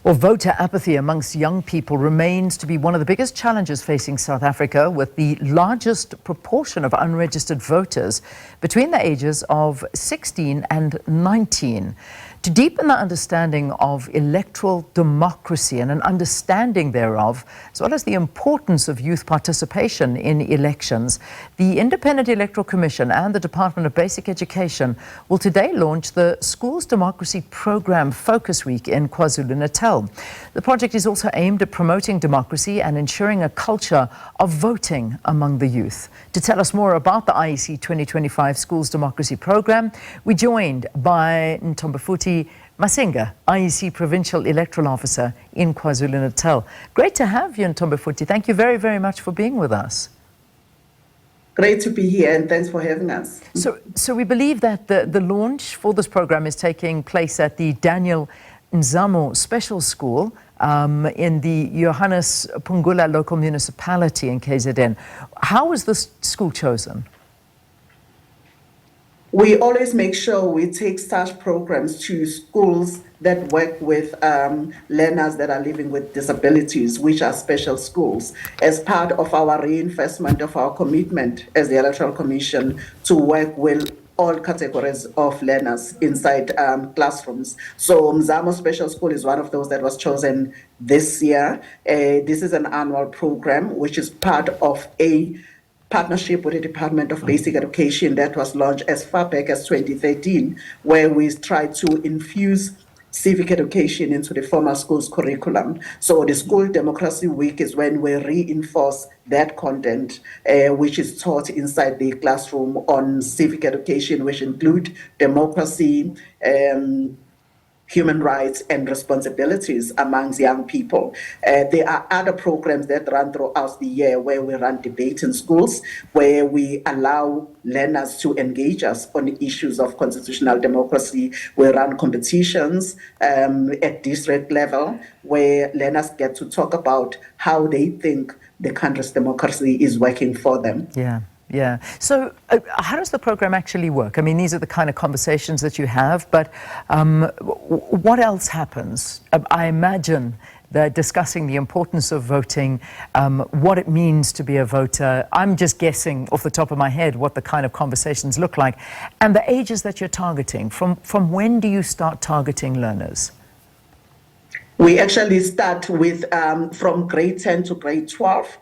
Well, voter apathy amongst young people remains to be one of the biggest challenges facing South Africa, with the largest proportion of unregistered voters between the ages of 16 and 19. To deepen the understanding of electoral democracy and an understanding thereof, as well as the importance of youth participation in elections, the Independent Electoral Commission and the Department of Basic Education will today launch the Schools Democracy Program Focus Week in KwaZulu-Natal. The project is also aimed at promoting democracy and ensuring a culture of voting among the youth. To tell us more about the IEC 2025 Schools Democracy Program, we're joined by Ntombifuthi Masinga, IEC Provincial Electoral Officer in KwaZulu-Natal. Great to have you, Ntombifuthi. Thank you very, very much for being with us. Great to be here, and thanks for having us. So we believe that the launch for this program is taking place at the Daniel Nzamo Special School in the Johannes Pungula local municipality in KZN. How was this school chosen? We always make sure we take such programs to schools that work with learners that are living with disabilities, which are special schools, as part of our reinforcement of our commitment as the Electoral Commission to work with all categories of learners inside classrooms. So Mzamo Special School is one of those that was chosen this year. This is an annual program, which is part of a partnership with the Department of Basic Education that was launched as far back as 2013, where we tried to infuse civic education into the formal schools curriculum. So the School Democracy Week is when we reinforce that content, which is taught inside the classroom on civic education, which include democracy, human rights and responsibilities amongst young people. There are other programs that run throughout the year where we run debate in schools, where we allow learners to engage us on issues of constitutional democracy. We run competitions at district level where learners get to talk about how they think the country's democracy is working for them. Yeah. So how does the program actually work? I mean, these are the kind of conversations that you have, but what else happens? I imagine that discussing the importance of voting, what it means to be a voter. I'm just guessing off the top of my head what the kind of conversations look like, and the ages that you're targeting. From when do you start targeting learners? We actually start with from grade 10 to grade 12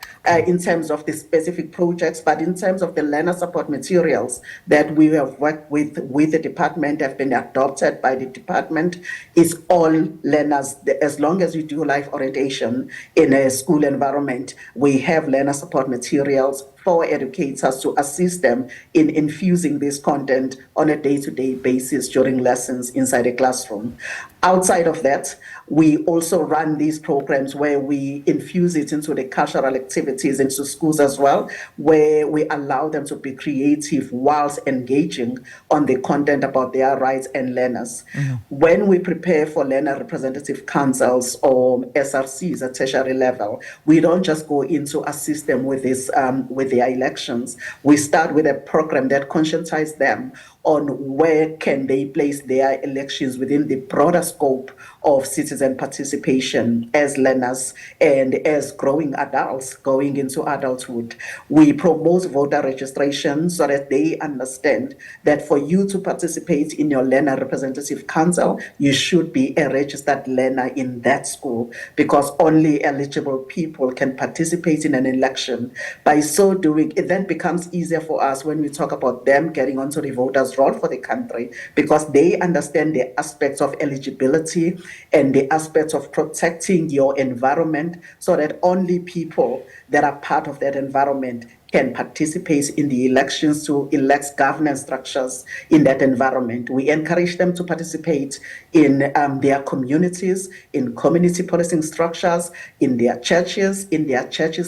in terms of the specific projects, but in terms of the learner support materials that we have worked with the department, have been adopted by the department, is all learners. As long as you do life orientation in a school environment, we have learner support materials for educators to assist them in infusing this content on a day-to-day basis during lessons inside a classroom. Outside of that, we also run these programs where we infuse it into the cultural activities into schools as well, where we allow them to be creative whilst engaging on the content about their rights and learners. When we prepare for learner representative councils or SRCs at tertiary level, we don't just go in to assist them with this with their elections. We start with a program that conscientizes them on where can they place their elections within the broader scope of citizen participation as learners and as growing adults going into adulthood. We promote voter registration so that they understand that for you to participate in your learner representative council, you should be a registered learner in that school, because only eligible people can participate in an election. By so doing, it then becomes easier for us when we talk about them getting onto the voters role for the country, because they understand the aspects of eligibility and the aspects of protecting your environment, so that only people that are part of that environment can participate in the elections to elect governance structures in that environment. We encourage them to participate in their communities, in community policing structures, in their churches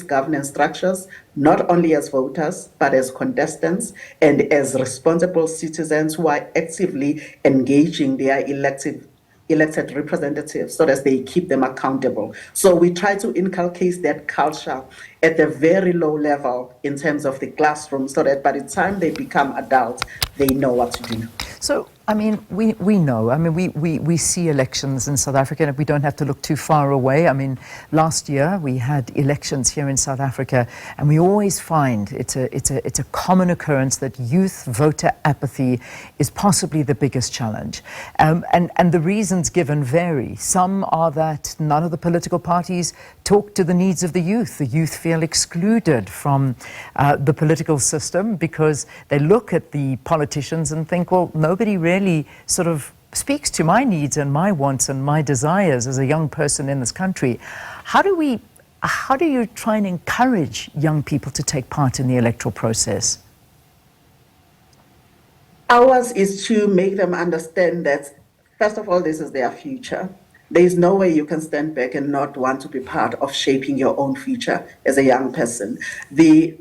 governance structures, not only as voters, but as contestants and as responsible citizens who are actively engaging their elected representatives so that they keep them accountable. So we try to inculcate that culture at a very low level in terms of the classroom, so that by the time they become adults, they know what to do. So I mean, we know. I mean, we see elections in South Africa, and we don't have to look too far away. I mean, last year we had elections here in South Africa, and we always find it's a common occurrence that youth voter apathy is possibly the biggest challenge. And the reasons given vary. Some are that none of the political parties talk to the needs of the youth. The youth feel excluded from the political system because they look at the politicians and think, well, nobody really sort of speaks to my needs and my wants and my desires as a young person in this country. How do you try and encourage young people to take part in the electoral process? Ours is to make them understand that, first of all, this is their future. There is no way you can stand back and not want to be part of shaping your own future as a young person. The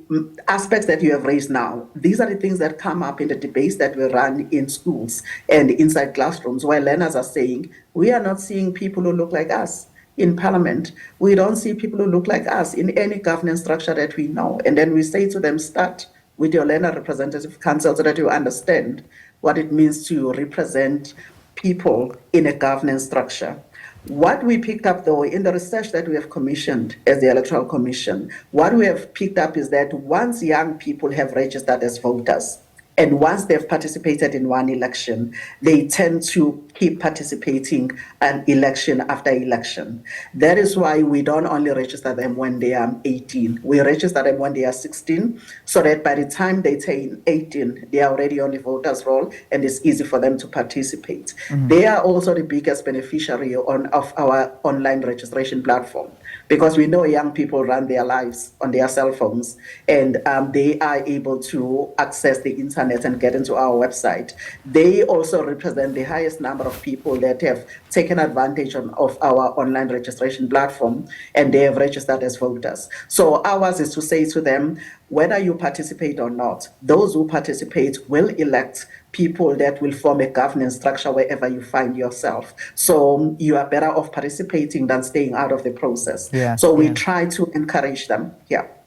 aspects that you have raised now, these are the things that come up in the debates that we run in schools and inside classrooms, where learners are saying, we are not seeing people who look like us in parliament. We don't see people who look like us in any governance structure that we know. And then we say to them, start with your learner representative council so that you understand what it means to represent people in a governance structure. What we picked up, though, in the research that we have commissioned as the Electoral Commission, what we have picked up is that once young people have registered as voters, and once they've participated in one election, they tend to keep participating an election after election. That is why we don't only register them when they are 18. We register them when they are 16, so that by the time they turn 18, they are already on the voters' roll, and it's easy for them to participate. They are also the biggest beneficiary of our online registration platform, because we know young people run their lives on their cell phones, and they are able to access the internet and get into our website. They also represent the highest number of people that have taken advantage of our online registration platform, and they have registered as voters. So ours is to say to them, whether you participate or not, those who participate will elect people that will form a governance structure wherever you find yourself. So you are better off participating than staying out of the process. So we try to encourage them.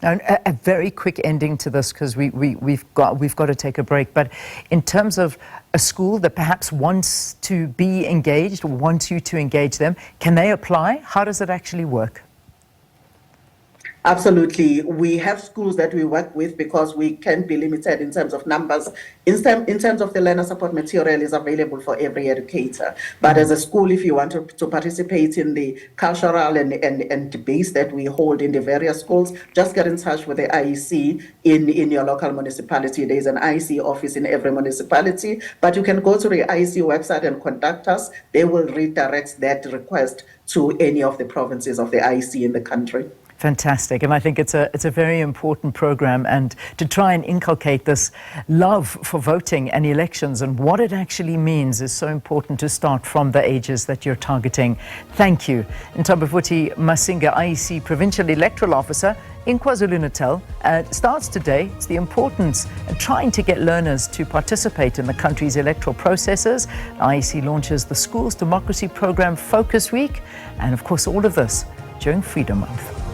And a very quick ending to this, because we've got to take a break. But in terms of a school that perhaps wants to be engaged or wants you to engage them, can they apply? How does it actually work? Absolutely. We have schools that we work with because we can be limited in terms of numbers. In terms of the learner support material is available for every educator. But as a school, if you want to participate in the cultural and debates that we hold in the various schools, just get in touch with the IEC in your local municipality. There's an IEC office in every municipality, but you can go to the IEC website and contact us. They will redirect that request to any of the provinces of the IEC in the country. Fantastic. And I think it's a very important program, and to try and inculcate this love for voting and elections and what it actually means is so important to start from the ages that you're targeting. Thank you. Ntombifuthi Masinga, IEC Provincial Electoral Officer in KwaZulu-Natal, starts today. It's the importance of trying to get learners to participate in the country's electoral processes. IEC launches the Schools Democracy Program Focus Week, and of course all of this during Freedom Month.